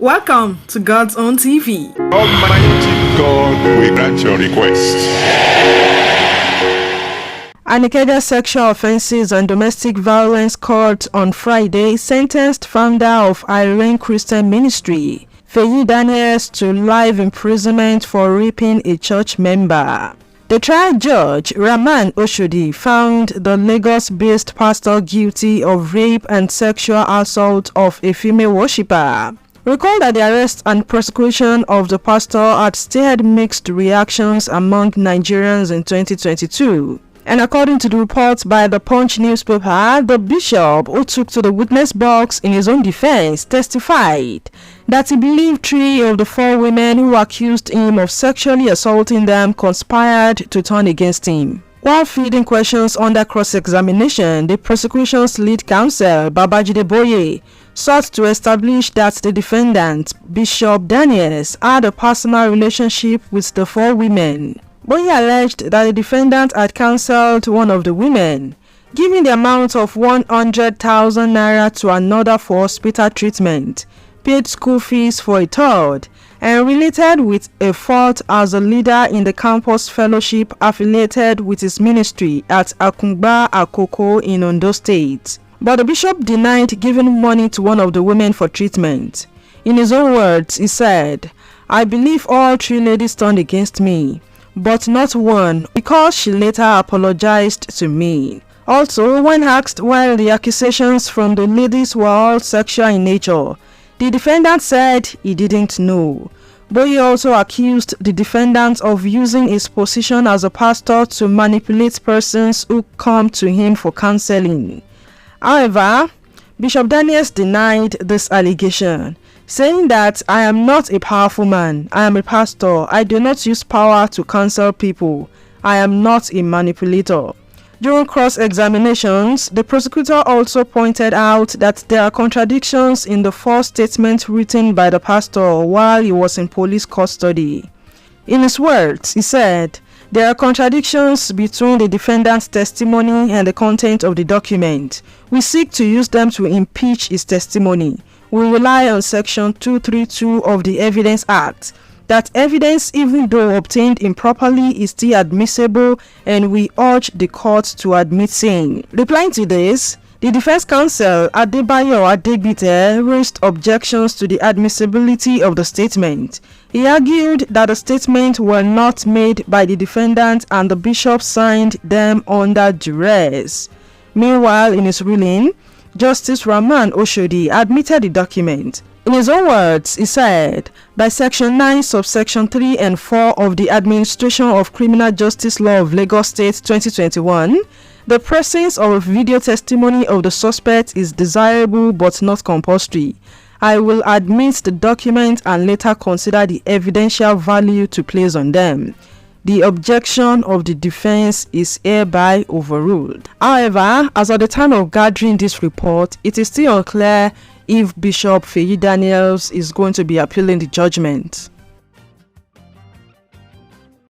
Welcome to God's Own TV. Almighty God will grant your request. An Ikeja sexual offences and domestic violence court on Friday sentenced founder of iReign Christian Ministry, Feyi Daniels, to life imprisonment for raping a church member. The trial judge, Rahman Oshodi, found the Lagos-based pastor guilty of rape and sexual assault of a female worshipper. Recall that the arrest and prosecution of the pastor had stirred mixed reactions among Nigerians in 2022. And according to the report by the Punch newspaper, the bishop, who took to the witness box in his own defense, testified that he believed 3 of the 4 women who accused him of sexually assaulting them conspired to turn against him. While fielding questions under cross-examination, the prosecution's lead counsel, Babajide Boye, sought to establish that the defendant, Bishop Daniels, had a personal relationship with the 4 women. Boye alleged that the defendant had counseled one of the women, giving the amount of 100,000 naira to another for hospital treatment, paid school fees for a third, and related with a 4th as a leader in the campus fellowship affiliated with his ministry at Akungba Akoko in Ondo State. But the bishop denied giving money to one of the women for treatment. In his own words, he said, "I believe all 3 ladies turned against me, but not one, because she later apologized to me." Also, when asked why the accusations from the ladies were all sexual in nature, the defendant said he didn't know. Boye also accused the defendant of using his position as a pastor to manipulate persons who come to him for counseling. However, Bishop Daniels denied this allegation, saying that "I am not a powerful man. I am a pastor. I do not use power to counsel people. I am not a manipulator." During cross-examinations, the prosecutor also pointed out that there are contradictions in the 4 statements written by the pastor while he was in police custody. In his words, he said, "There are contradictions between the defendant's testimony and the content of the document. We seek to use them to impeach his testimony. We rely on Section 232 of the Evidence Act, that evidence, even though obtained improperly, is still admissible, and we urge the court to admit same." Replying to this, the defense counsel, Adebayo Adegbite, raised objections to the admissibility of the statement. He argued that the statements were not made by the defendant and the bishop signed them under duress. Meanwhile, in his ruling, Justice Rahman Oshodi admitted the document. In his own words, he said, "By Section 9, subsection 3 and 4 of the Administration of Criminal Justice Law of Lagos State 2021, the presence of video testimony of the suspect is desirable but not compulsory. I will admit the document and later consider the evidential value to place on them. The objection of the defense is hereby overruled." However, as at the time of gathering this report, it is still unclear if Bishop Feyi Daniels is going to be appealing the judgment.